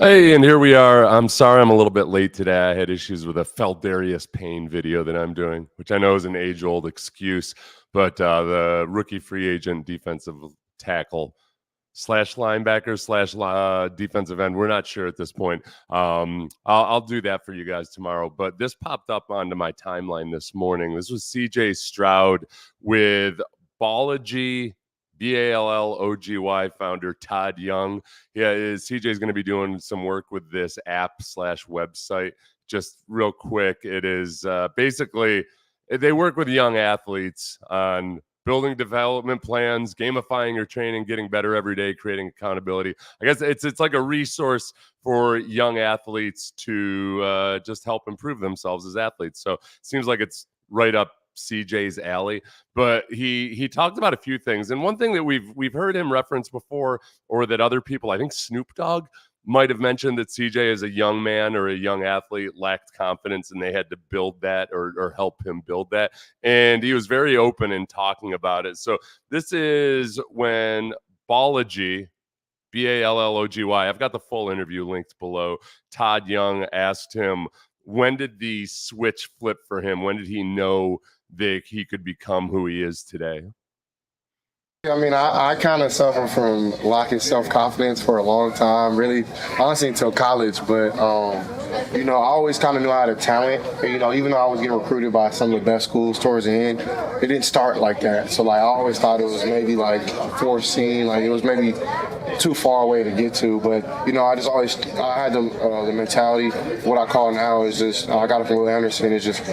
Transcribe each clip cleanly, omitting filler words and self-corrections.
Hey, and here we are. I'm sorry I'm a little bit late today. I had issues with a Feldarius Payne video that I'm doing, which I know is an age-old excuse, but the rookie free agent defensive tackle slash linebacker slash defensive end, we're not sure at this point. I'll do that for you guys tomorrow. But this popped up onto my timeline this morning. This was CJ Stroud with Ballogy, Ballogy founder Todd Young. Yeah, CJ is going to be doing some work with this app slash website. Just real quick, it is basically they work with young athletes on building development plans, gamifying your training, getting better every day, creating accountability. I guess it's like a resource for young athletes to just help improve themselves as athletes. So it seems like it's right up CJ's alley. But he talked about a few things, and one thing that we've heard him reference before, or that other people, I think Snoop Dogg might have mentioned, that CJ as a young man or a young athlete lacked confidence and they had to build that or help him build that. And he was very open in talking about it. So this is when Ballogy, Ballogy, I've got the full interview linked below. Todd Young asked him, when did the switch flip for him? When did he know that he could become who he is today? I mean, I kind of suffered from lacking self-confidence for a long time, really, honestly, until college. But, I always kind of knew I had a talent. And, even though I was getting recruited by some of the best schools towards the end, it didn't start like that. So, I always thought it was maybe, foreseen, it was maybe too far away to get to. But, I had the mentality, what I call now is just, I got it from Will Anderson, is just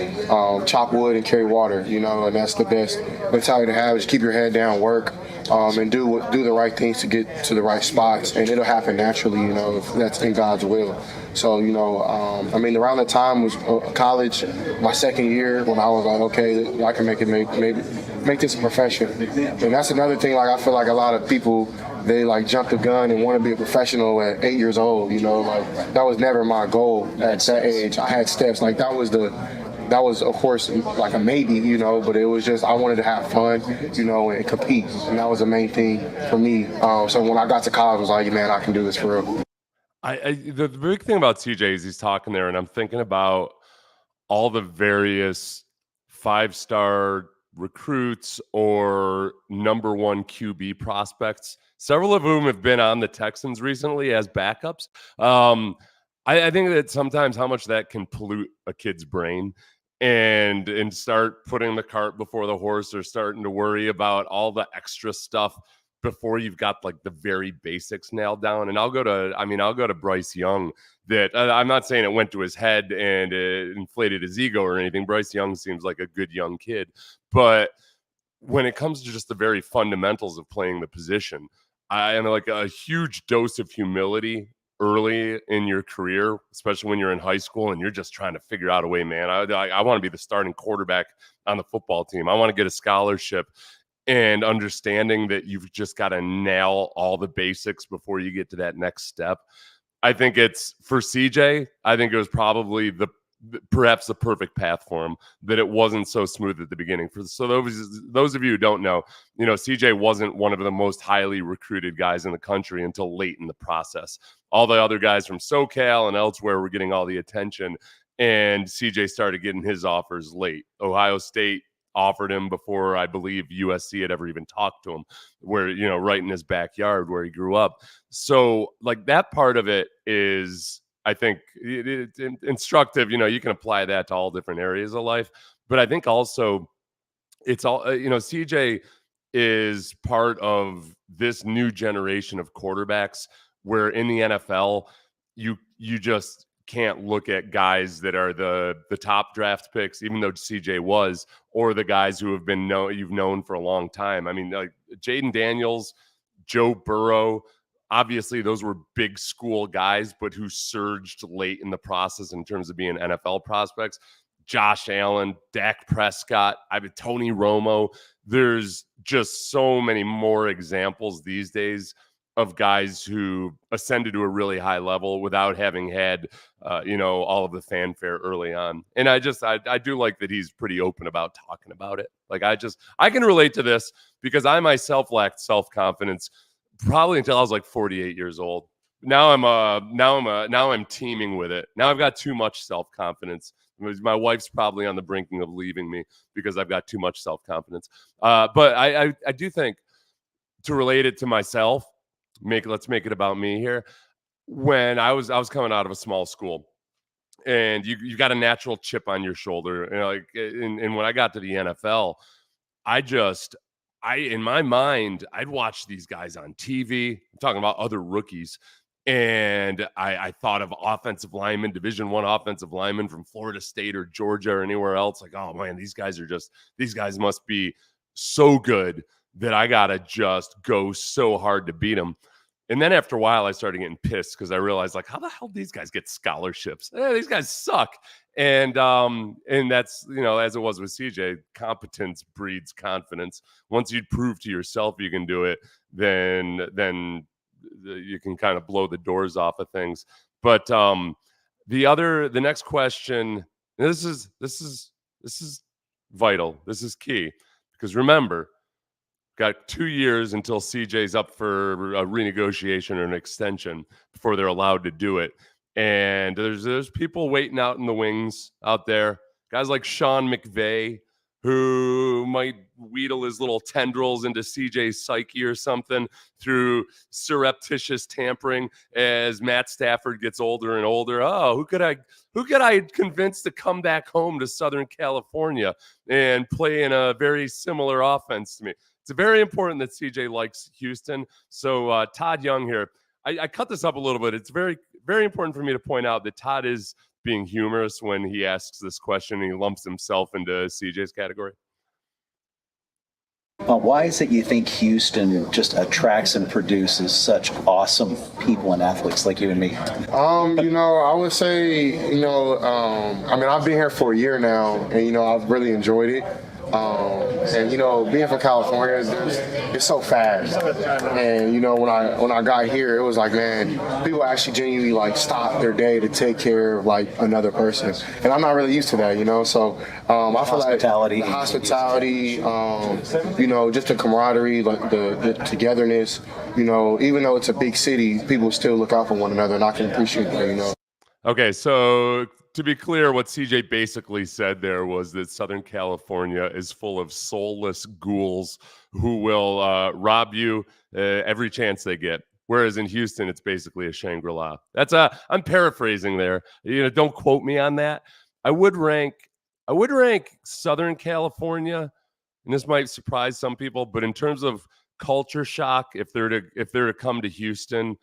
chop wood and carry water, and that's the best mentality to have, is keep your head down, work. And do the right things to get to the right spots, and it'll happen naturally, if that's in God's will. So, around the time was college, my second year, when I was like, okay, I can make this a profession. And that's another thing, I feel like a lot of people, they jump the gun and want to be a professional at 8 years old, that was never my goal at that age. I had steps, that was, of course, a maybe, but it was just I wanted to have fun, and compete. And that was the main thing for me. So when I got to college, I was like, man, I can do this for real. The big thing about CJ is he's talking there, and I'm thinking about all the various 5-star recruits or number one QB prospects, several of whom have been on the Texans recently as backups. I think that sometimes how much that can pollute a kid's brain and start putting the cart before the horse, or starting to worry about all the extra stuff before you've got the very basics nailed down. And I'll go to Bryce Young. That I'm not saying it went to his head and it inflated his ego or anything. Bryce Young seems like a good young kid, but when it comes to just the very fundamentals of playing the position, I am a huge dose of humility early in your career, especially when you're in high school and you're just trying to figure out a way, man. I want to be the starting quarterback on the football team. I want to get a scholarship, and understanding that you've just got to nail all the basics before you get to that next step. I think it's for CJ. I think it was probably perhaps the perfect path for him, that it wasn't so smooth at the beginning. So those of you who don't know, CJ wasn't one of the most highly recruited guys in the country until late in the process. All the other guys from SoCal and elsewhere were getting all the attention, and CJ started getting his offers late. Ohio State offered him before, I believe, USC had ever even talked to him, where, right in his backyard where he grew up. So that part of it is, I think, it's instructive. You can apply that to all different areas of life. But I think also it's all, CJ is part of this new generation of quarterbacks where in the NFL, you just can't look at guys that are the top draft picks, even though CJ was, or the guys who have been you've known for a long time. I mean, Jaden Daniels, Joe Burrow, obviously those were big school guys, but who surged late in the process in terms of being NFL prospects. Josh Allen, Dak Prescott, Tony Romo. There's just so many more examples these days of guys who ascended to a really high level without having had, all of the fanfare early on. And I do like that he's pretty open about talking about it. I can relate to this because I myself lacked self-confidence probably until I was 48 years old. now I'm teaming with it. Now I've got too much self-confidence. My wife's probably on the brink of leaving me because I've got too much self-confidence. But I do think, to relate it to myself, let's make it about me here. When I was coming out of a small school, and you got a natural chip on your shoulder, and and when I got to the NFL, I just in my mind, I'd watch these guys on TV. I'm talking about other rookies. And I thought of offensive linemen, Division One offensive linemen from Florida State or Georgia or anywhere else. Like, oh man, these guys must be so good that I gotta just go so hard to beat them. And then after a while, I started getting pissed because I realized, like, how the hell these guys get scholarships? These guys suck. And that's, as it was with CJ, competence breeds confidence. Once you prove to yourself you can do it, then you can kind of blow the doors off of things. But the next question, this is vital. This is key, because remember, got 2 years until CJ's up for a renegotiation or an extension before they're allowed to do it. And there's people waiting out in the wings out there. Guys like Sean McVay, who might wheedle his little tendrils into CJ's psyche or something through surreptitious tampering as Matt Stafford gets older and older. Oh, who could I convince to come back home to Southern California and play in a very similar offense to me? It's very important that CJ likes Houston. So Todd Young here, I cut this up a little bit. It's very, very important for me to point out that Todd is being humorous when he asks this question and he lumps himself into CJ's category. Why is it you think Houston just attracts and produces such awesome people and athletes like you and me? I would say, I've been here for a year now, and, I've really enjoyed it. Being from California, it's so fast. And, when I got here, it was like, man, people actually genuinely, like, stop their day to take care of, like, another person. And I'm not really used to that, So I feel like the hospitality, just the camaraderie, like the togetherness, even though it's a big city, people still look out for one another, and I can appreciate that, Okay, so to be clear, what CJ basically said there was that Southern California is full of soulless ghouls who will rob you every chance they get. Whereas in Houston, it's basically a Shangri-La. I'm paraphrasing there. Don't quote me on that. I would rank Southern California, and this might surprise some people, but in terms of culture shock, if they're to come to Houston,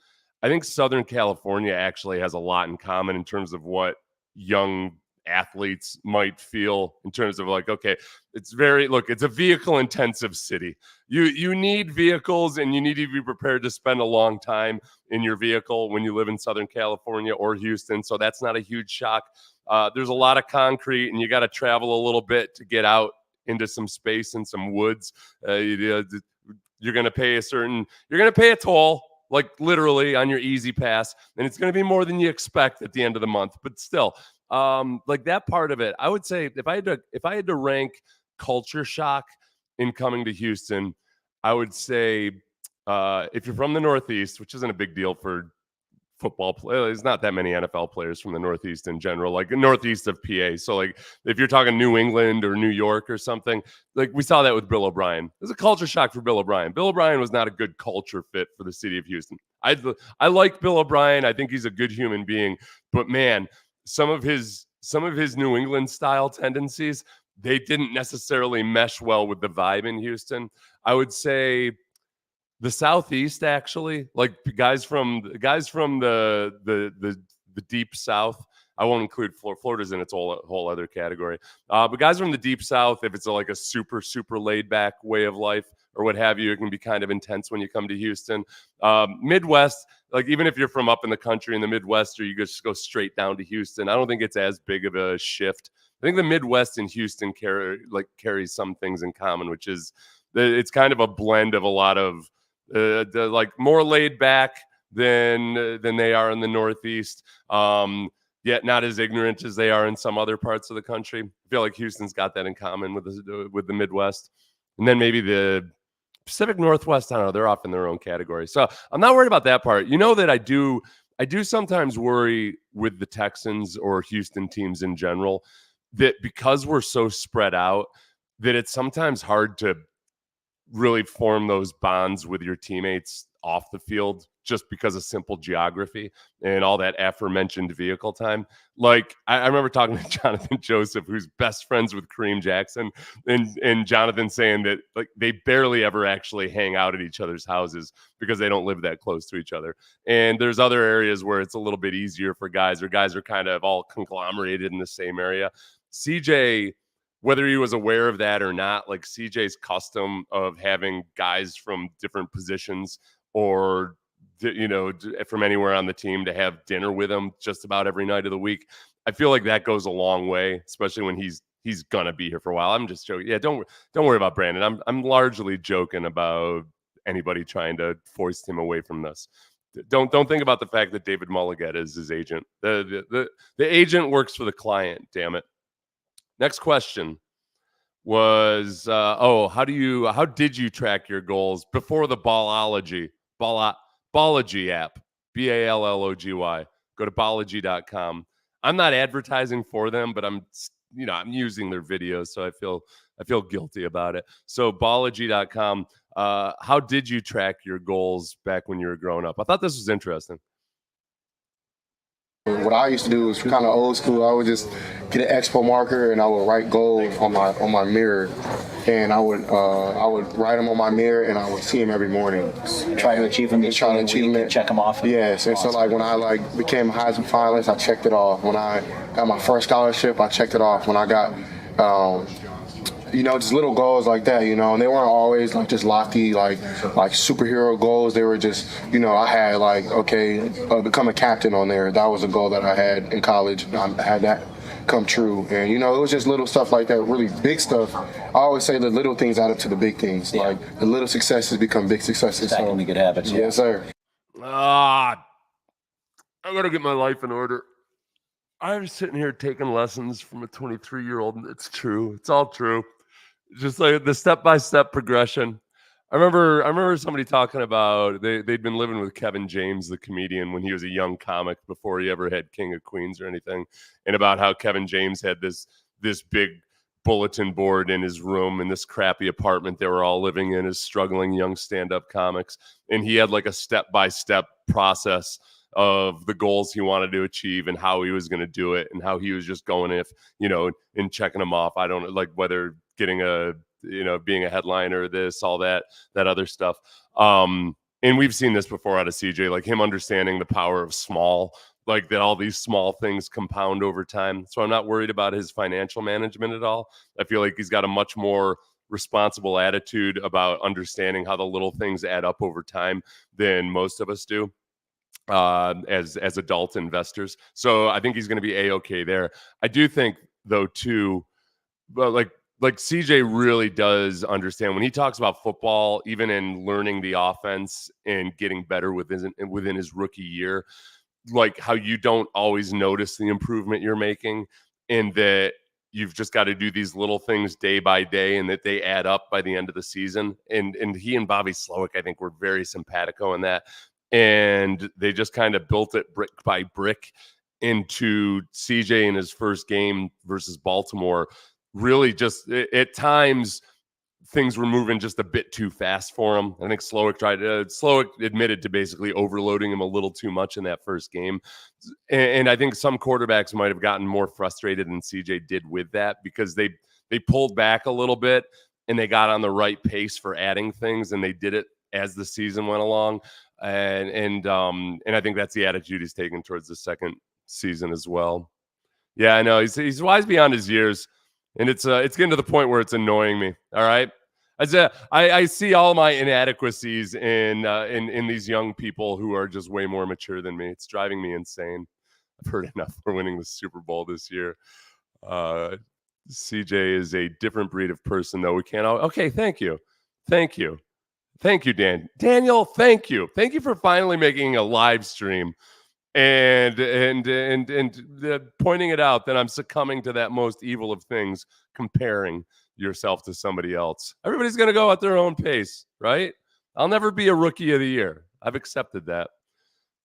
I think Southern California actually has a lot in common in terms of what young athletes might feel in terms of, like, okay, it's a vehicle intensive city. You need vehicles, and you need to be prepared to spend a long time in your vehicle when you live in Southern California or Houston. So that's not a huge shock. There's a lot of concrete, and you got to travel a little bit to get out into some space and some woods. You're going to pay a toll, like literally on your Easy Pass, and it's going to be more than you expect at the end of the month. But still, like that part of it, I would say if I had to rank culture shock in coming to Houston, I would say if you're from the Northeast, which isn't a big deal for football players, there's not that many NFL players from the Northeast in general, like northeast of PA. So like if you're talking New England or New York or something, like we saw that with Bill O'Brien. There's a culture shock for Bill O'Brien. Bill O'Brien was not a good culture fit for the city of Houston. I like Bill O'Brien. I think he's a good human being, but man, some of his New England style tendencies, they didn't necessarily mesh well with the vibe in Houston. I would say the Southeast, actually, like guys from the deep South. I won't include Florida. Florida's in its whole other category. But guys from the deep South, if it's like a super laid back way of life or what have you, it can be kind of intense when you come to Houston. Midwest, like even if you're from up in the country in the Midwest, or you just go straight down to Houston, I don't think it's as big of a shift. I think the Midwest and Houston carries some things in common, which is it's kind of a blend of a lot of like more laid back than they are in the Northeast. Yet not as ignorant as they are in some other parts of the country. I feel like Houston's got that in common with the Midwest. And then maybe the Pacific Northwest, I don't know, they're off in their own category. So I'm not worried about that part. You know that I do sometimes worry with the Texans or Houston teams in general that because we're so spread out, that it's sometimes hard to really form those bonds with your teammates off the field just because of simple geography and all that aforementioned vehicle time. Like I remember talking to Jonathan Joseph, who's best friends with Kareem Jackson, and Jonathan saying that like they barely ever actually hang out at each other's houses because they don't live that close to each other. And there's other areas where it's a little bit easier for guys, or guys are kind of all conglomerated in the same area. CJ, whether he was aware of that or not, like CJ's custom of having guys from different positions or, from anywhere on the team to have dinner with him just about every night of the week, I feel like that goes a long way, especially when he's gonna be here for a while. I'm just joking. Yeah, don't worry about Brandon. I'm largely joking about anybody trying to foist him away from this. Don't think about the fact that David Mulligat is his agent. The agent works for the client. Damn it. Next question was, how did you track your goals before the Ballogy app, Ballogy? Go to ballogy.com. I'm not advertising for them, but I'm using their videos, so I feel guilty about it. So ballogy.com. How did you track your goals back when you were growing up? I thought this was interesting. What I used to do was kind of old school. I would just get an expo marker and I would write goals on my mirror, and I would write them on my mirror and I would see them every morning. Try to achieve them. Try to achieve them. Check them off. Yes, and awesome. So like when I became a Heisman finalist, I checked it off. When I got my first scholarship, I checked it off. When I got just little goals like that, and they weren't always like just lofty, like superhero goals. They were just, I had become a captain on there. That was a goal that I had in college. I had that come true. And, it was just little stuff like that, really big stuff. I always say the little things add up to the big things. Yeah. Like the little successes become big successes. Stacking the good habits. Yeah. Yes, sir. I got to get my life in order. I was sitting here taking lessons from a 23-year-old, and it's true. It's all true. Just like the step-by-step progression. I remember somebody talking about they'd been living with Kevin James, the comedian, when he was a young comic before he ever had King of Queens or anything, and about how Kevin James had this big bulletin board in his room in this crappy apartment they were all living in as struggling young stand-up comics, and he had like a step-by-step process of the goals he wanted to achieve and how he was going to do it and how he was just going and checking them off. I don't like whether getting being a headliner, this, all that other stuff. And we've seen this before out of CJ, like him understanding the power of small, like that all these small things compound over time. So I'm not worried about his financial management at all. I feel like he's got a much more responsible attitude about understanding how the little things add up over time than most of us do as adult investors. So I think he's going to be A-okay there. I do think though too, but like CJ really does understand when he talks about football, even in learning the offense and getting better within his rookie year, like how you don't always notice the improvement you're making, and that you've just got to do these little things day by day and that they add up by the end of the season. And he and Bobby Slowick, I think, were very simpatico in that. And they just kind of built it brick by brick into CJ in his first game versus Baltimore. Really just at times things were moving just a bit too fast for him. I think Slowick admitted to basically overloading him a little too much in that first game. And I think some quarterbacks might have gotten more frustrated than CJ did with that because they pulled back a little bit and they got on the right pace for adding things, and they did it as the season went along. And I think that's the attitude he's taken towards the second season as well. Yeah, I know he's wise beyond his years, and it's getting to the point where it's annoying me. All right, I see all my inadequacies in these young people who are just way more mature than me. It's driving me insane. I've heard enough for winning the Super Bowl this year. CJ is a different breed of person, though. We can't. Okay, thank you, Dan. Daniel, thank you for finally making a live stream and pointing it out that I'm succumbing to that most evil of things, comparing yourself to somebody else. Everybody's going to go at their own pace, right? I'll never be a rookie of the year. I've accepted that.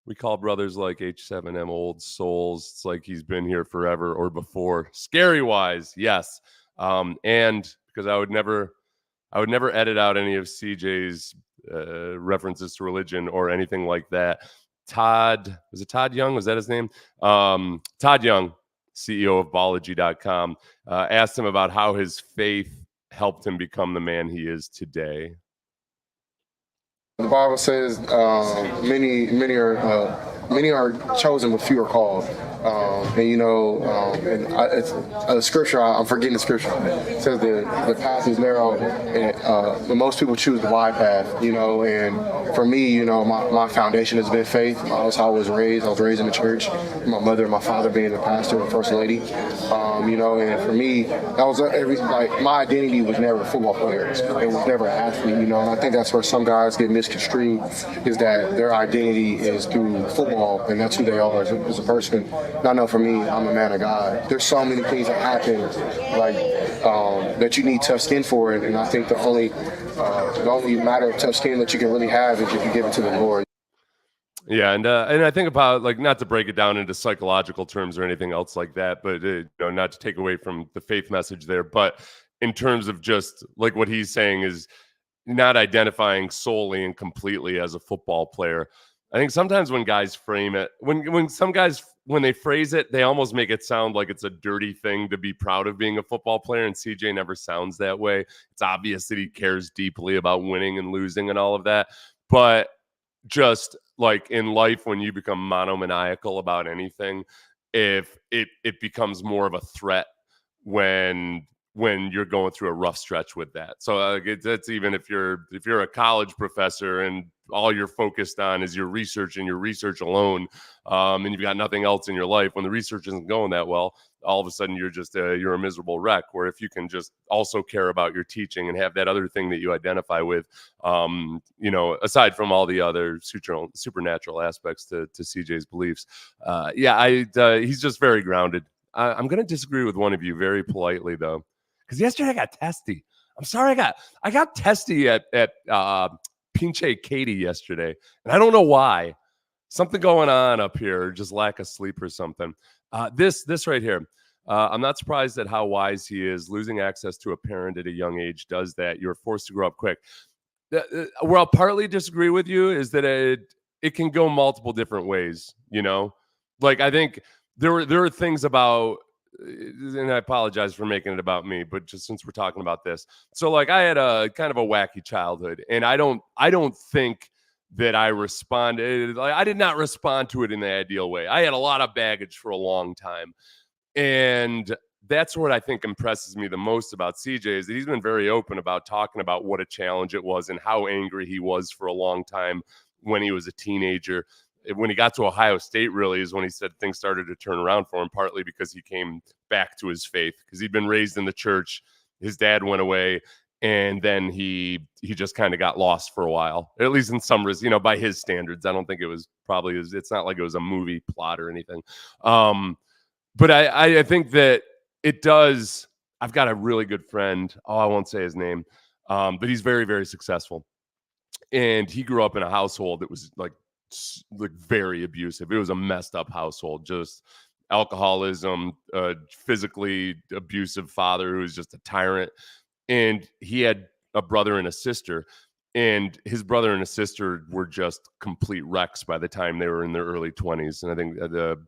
We call brothers like H7M old souls. It's like he's been here forever or before. Scary wise, yes. And because I would never edit out any of CJ's references to religion or anything like that. Todd Young? Was that his name? Todd Young, CEO of Ballogy.com, asked him about how his faith helped him become the man he is today. The Bible says many are chosen, but few are called. It's a scripture. I'm forgetting the scripture. It says the path is narrow, and most people choose the wide path. And for me, my foundation has been faith. That's how I was raised. I was raised in the church. My mother and my father being the pastor and first lady. And for me, that was my identity was never a football player. It was never an athlete. And I think that's where some guys get misconstrued, is that their identity is through football, and that's who they are as a person. And I know for me, I'm a man of God. There's so many things that happen, that you need tough skin for, and I think the only matter of tough skin that you can really have is if you give it to the Lord. Yeah, and I think about, not to break it down into psychological terms or anything else like that, but not to take away from the faith message there, but in terms of just what he's saying is not identifying solely and completely as a football player. I think sometimes when guys frame it, when they phrase it, they almost make it sound like it's a dirty thing to be proud of being a football player, and CJ never sounds that way. It's obvious that he cares deeply about winning and losing and all of that, but just in life, when you become monomaniacal about anything, if it becomes more of a threat when you're going through a rough stretch with that. So that's even if you're a college professor and all you're focused on is your research and your research alone, and you've got nothing else in your life. When the research isn't going that well, all of a sudden you're just you're a miserable wreck. Where if you can just also care about your teaching and have that other thing that you identify with, aside from all the other supernatural aspects to CJ's beliefs, he's just very grounded. I'm going to disagree with one of you very politely though, because yesterday I got testy. I'm sorry, I got testy at Pinche Katie yesterday, and I don't know why. Something going on up here, just lack of sleep or something. This right here. I'm not surprised at how wise he is. Losing access to a parent at a young age does that. You're forced to grow up quick. Where I'll partly disagree with you is that it can go multiple different ways. I think there are things about, and I apologize for making it about me, but just since we're talking about this, so I had a kind of a wacky childhood, and I don't think that I responded. I did not respond to it in the ideal way. I had a lot of baggage for a long time, and that's what I think impresses me the most about CJ is that he's been very open about talking about what a challenge it was and how angry he was for a long time when he was a teenager. When he got to Ohio State, really, is when he said things started to turn around for him, partly because he came back to his faith, because he'd been raised in the church. His dad went away, and then he just kind of got lost for a while, at least in some by his standards. I don't think it was it's not like it was a movie plot or anything. But I think that it does. I've got a really good friend. I won't say his name, but he's very, very successful. And he grew up in a household that was very abusive. It was a messed up household, just alcoholism, physically abusive father who was just a tyrant. And he had a brother and a sister, and his brother and his sister were just complete wrecks by the time they were in their early 20s. And I think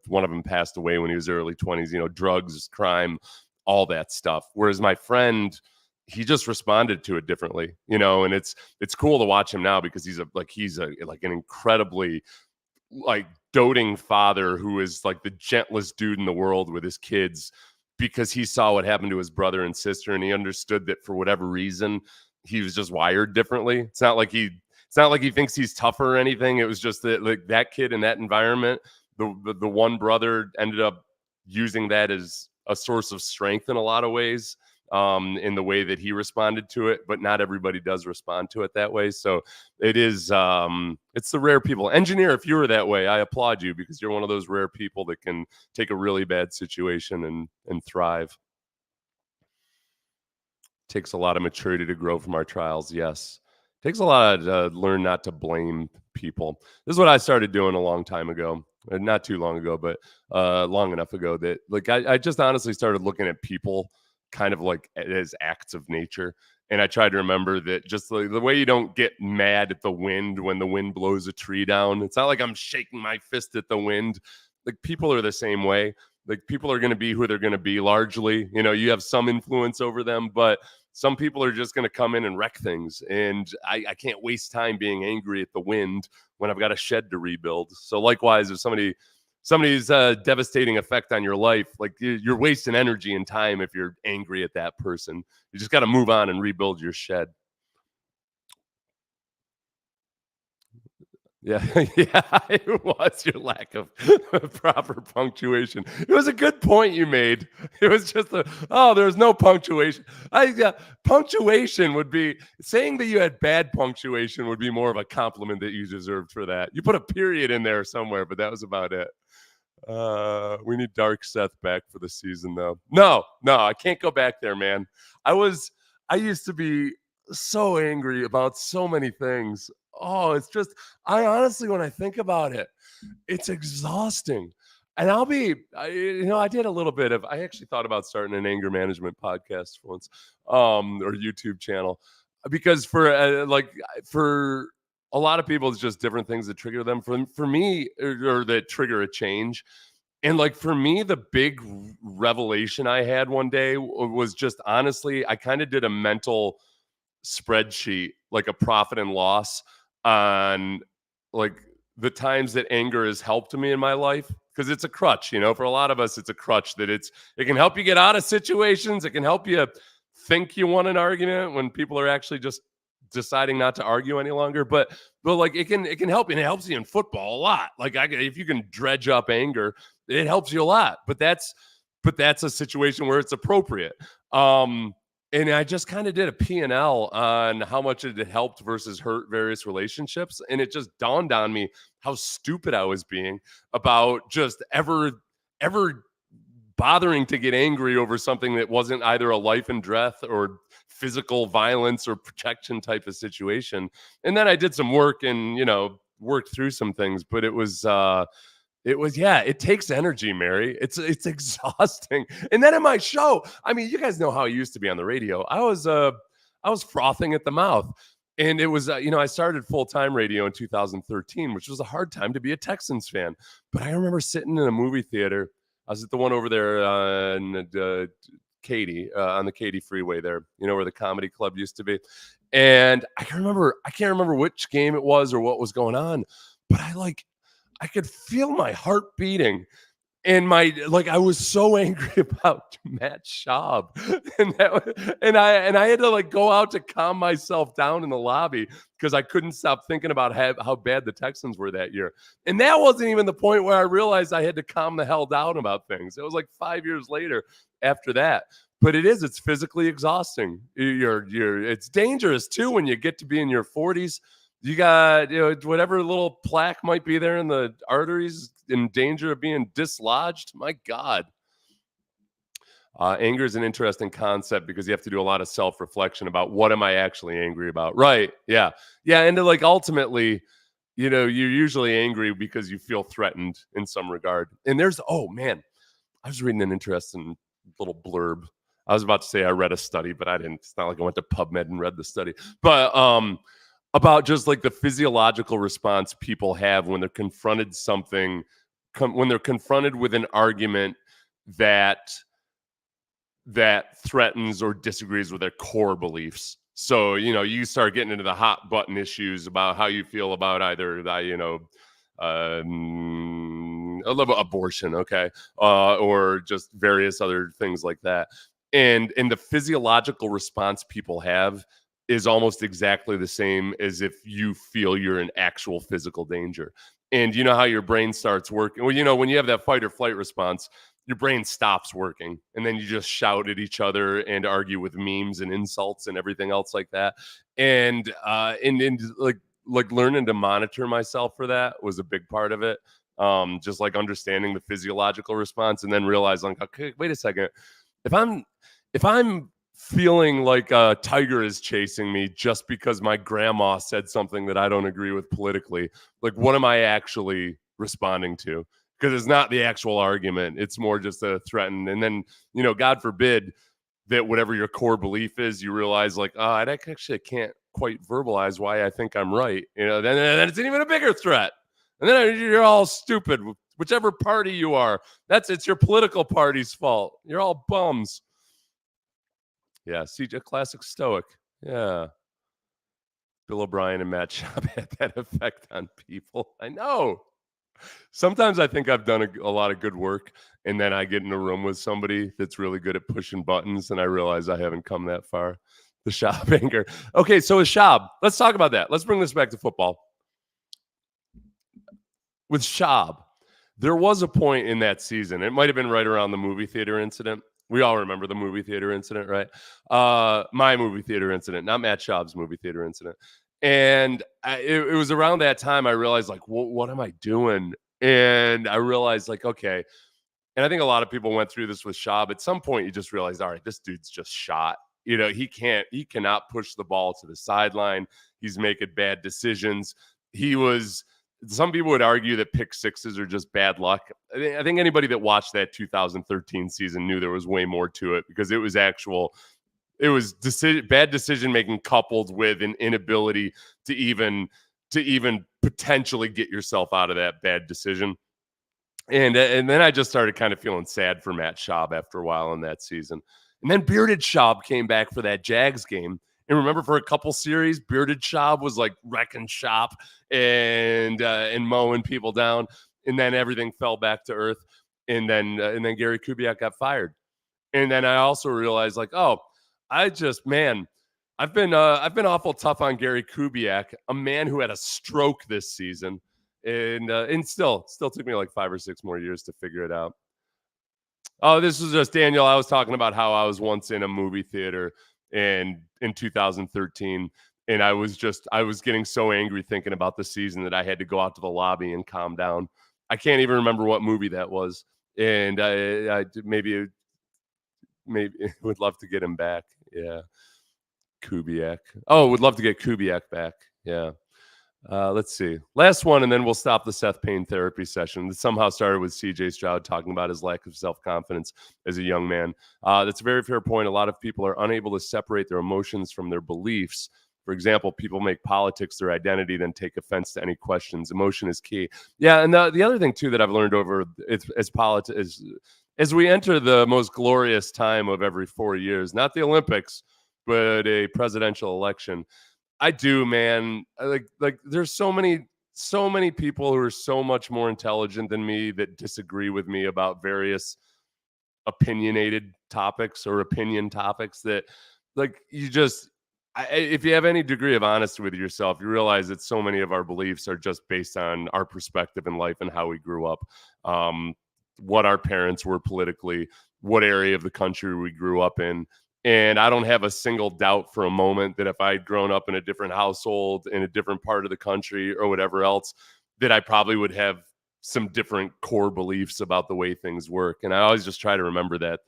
one of them passed away when he was early 20s, drugs, crime, all that stuff. Whereas my friend, he just responded to it differently, and it's cool to watch him now, because he's an incredibly doting father who is the gentlest dude in the world with his kids, because he saw what happened to his brother and sister, and he understood that for whatever reason he was just wired differently. It's not like he thinks he's tougher or anything. It was just that that kid in that environment, the one brother ended up using that as a source of strength in a lot of ways, in the way that he responded to it, but not everybody does respond to it that way. So it is, it's the rare people. Engineer, if you were that way, I applaud you, because you're one of those rare people that can take a really bad situation and thrive. Takes a lot of maturity to grow from our trials. Yes. Takes a lot to learn not to blame people. This is what I started doing a long time ago. Not too long ago, but long enough ago that like I just honestly started looking at people kind of like as acts of nature. And I tried to remember that just the way you don't get mad at the wind when the wind blows a tree down. It's not like I'm shaking my fist at the wind. Like people are the same way. Like people are going to be who they're going to be largely. You know, you have some influence over them, but some people are just going to come in and wreck things. And I can't waste time being angry at the wind when I've got a shed to rebuild. So likewise, if somebody's devastating effect on your life, like you're wasting energy and time if you're angry at that person. You just got to move on and rebuild your shed. Yeah, yeah, it was your lack of proper punctuation. It was a good point you made. It was just there's no punctuation. Punctuation would be saying that you had bad punctuation would be more of a compliment that you deserved for that. You put a period in there somewhere, but that was about it. We need Dark Seth back for the season, though. No, I can't go back there, man. I used to be so angry about so many things. Oh, it's just, I honestly, when I think about it, it's exhausting. And I did a little bit I actually thought about starting an anger management podcast once, or YouTube channel, because for a lot of people, it's just different things that trigger them. For me, or that trigger a change. And like for me, the big revelation I had one day was just honestly, I kind of did a mental spreadsheet, like a profit and loss on like the times that anger has helped me in my life. Because it's a crutch, for a lot of us, it's a crutch that it can help you get out of situations. It can help you think you won an argument when people are actually just deciding not to argue any longer. But like it can help you, and it helps you in football a lot. Like if you can dredge up anger, it helps you a lot. But that's a situation where it's appropriate. And I just kind of did a P&L on how much it had helped versus hurt various relationships. And it just dawned on me how stupid I was being about just ever bothering to get angry over something that wasn't either a life and death or physical violence or protection type of situation. And then I did some work and, worked through some things, but it takes energy, Mary. It's exhausting. And then in my show, I mean, you guys know how I used to be on the radio. I was frothing at the mouth. And it was, I started full-time radio in 2013, which was a hard time to be a Texans fan. But I remember sitting in a movie theater. I was at the one over there in Katy, on the Katy Freeway there, where the comedy club used to be. And I can't remember which game it was or what was going on, but I could feel my heart beating, and I was so angry about Matt Schaub, and I had to go out to calm myself down in the lobby because I couldn't stop thinking about how bad the Texans were that year. And that wasn't even the point where I realized I had to calm the hell down about things. It was like 5 years later after that. But it's physically exhausting. It's dangerous too when you get to be in your 40s. You got, whatever little plaque might be there in the arteries in danger of being dislodged. My God. Anger is an interesting concept because you have to do a lot of self-reflection about what am I actually angry about? Right. Yeah. Yeah. And ultimately, you're usually angry because you feel threatened in some regard. And I was reading an interesting little blurb. I was about to say I read a study, but I didn't. It's not like I went to PubMed and read the study. But about just like the physiological response people have when they're confronted when they're confronted with an argument that threatens or disagrees with their core beliefs. So, you start getting into the hot button issues about how you feel about either, abortion, okay, or just various other things like that. And the physiological response people have is almost exactly the same as if you feel you're in actual physical danger. And you know how your brain starts working? Well, when you have that fight or flight response, your brain stops working. And then you just shout at each other and argue with memes and insults and everything else like that. And learning to monitor myself for that was a big part of it. Just like understanding the physiological response and then realizing, okay, wait a second. If I'm feeling like a tiger is chasing me just because my grandma said something that I don't agree with politically. Like, what am I actually responding to? Because it's not the actual argument. It's more just a threaten. And then, God forbid that whatever your core belief is, you realize like, oh, I actually can't quite verbalize why I think I'm right. Then it's an even a bigger threat. And then you're all stupid. Whichever party you are, it's your political party's fault. You're all bums. Yeah, CJ, classic stoic. Yeah. Bill O'Brien and Matt Schaub had that effect on people. I know. Sometimes I think I've done a lot of good work, and then I get in a room with somebody that's really good at pushing buttons, and I realize I haven't come that far. The Schaub anger. Okay, so with Schaub, let's talk about that. Let's bring this back to football. With Schaub, there was a point in that season. It might have been right around the movie theater incident. We all remember the movie theater incident, right? My movie theater incident, not Matt Schaub's movie theater incident. And it was around that time I realized, like, what am I doing? And I realized, like, okay. And I think a lot of people went through this with Schaub. At some point, you just realize, all right, this dude's just shot. He cannot push the ball to the sideline. He's making bad decisions. Some people would argue that pick sixes are just bad luck. I think anybody that watched that 2013 season knew there was way more to it, because it was bad decision making coupled with an inability to even potentially get yourself out of that bad decision. And then I just started kind of feeling sad for Matt Schaub after a while in that season. And then Bearded Schaub came back for that Jags game. And remember, for a couple series, Bearded Schaub was like wrecking shop and mowing people down. And then everything fell back to earth. And then Gary Kubiak got fired. And then I also realized, like, oh, I've been awful tough on Gary Kubiak, a man who had a stroke this season, and still took me like 5 or 6 more years to figure it out. Oh, this was just Daniel. I was talking about how I was once in a movie theater and in 2013, and I was getting so angry thinking about the season that I had to go out to the lobby and calm down. I can't even remember what movie that was, and I maybe would love to get him back. Yeah, Kubiak. Oh, would love to get Kubiak back. Yeah. Let's see. Last one, and then we'll stop the Seth Payne therapy session. It somehow started with CJ Stroud talking about his lack of self-confidence as a young man. That's a very fair point. A lot of people are unable to separate their emotions from their beliefs. For example, people make politics their identity, then take offense to any questions. Emotion is key. Yeah, and the other thing, too, that I've learned over as we enter the most glorious time of every 4 years, not the Olympics, but a presidential election. I do, man. Like there's so many people who are so much more intelligent than me that disagree with me about various opinionated topics or opinion topics that, like, if you have any degree of honesty with yourself, you realize that so many of our beliefs are just based on our perspective in life and how we grew up, what our parents were politically, what area of the country we grew up in. And I don't have a single doubt for a moment that if I'd grown up in a different household, in a different part of the country or whatever else, that I probably would have some different core beliefs about the way things work. And I always just try to remember that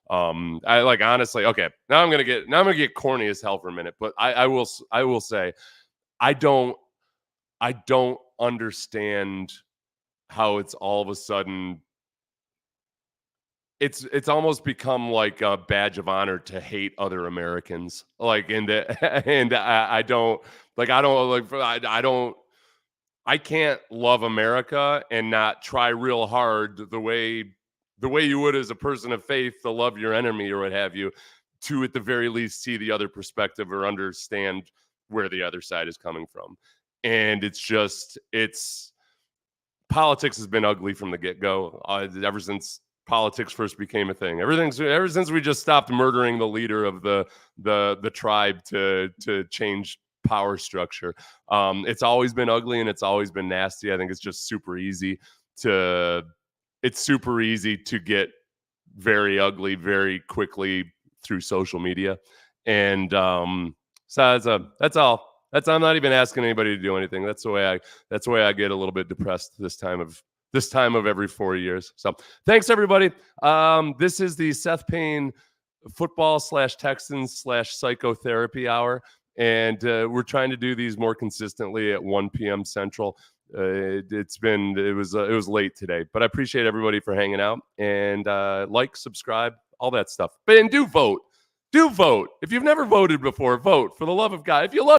I like, honestly, okay, now I'm going to get corny as hell for a minute, but I will say, I don't understand how it's all of a sudden, it's almost become like a badge of honor to hate other Americans. Like, I can't love America and not try real hard the way you would as a person of faith to love your enemy or what have you, to at the very least see the other perspective or understand where the other side is coming from. And politics has been ugly from the get-go, ever since politics first became a thing. Ever since we just stopped murdering the leader of the tribe to change power structure. It's always been ugly and it's always been nasty. I think it's just super easy to get very ugly very quickly through social media. And so that's all. I'm not even asking anybody to do anything. That's the way I get a little bit depressed this time of every 4 years. So thanks, everybody. This is the Seth Payne football/Texans/psychotherapy hour. And we're trying to do these more consistently at 1 p.m. Central. It was late today, but I appreciate everybody for hanging out, and like, subscribe, all that stuff. And do vote. Do vote. If you've never voted before, vote. For the love of God. If you love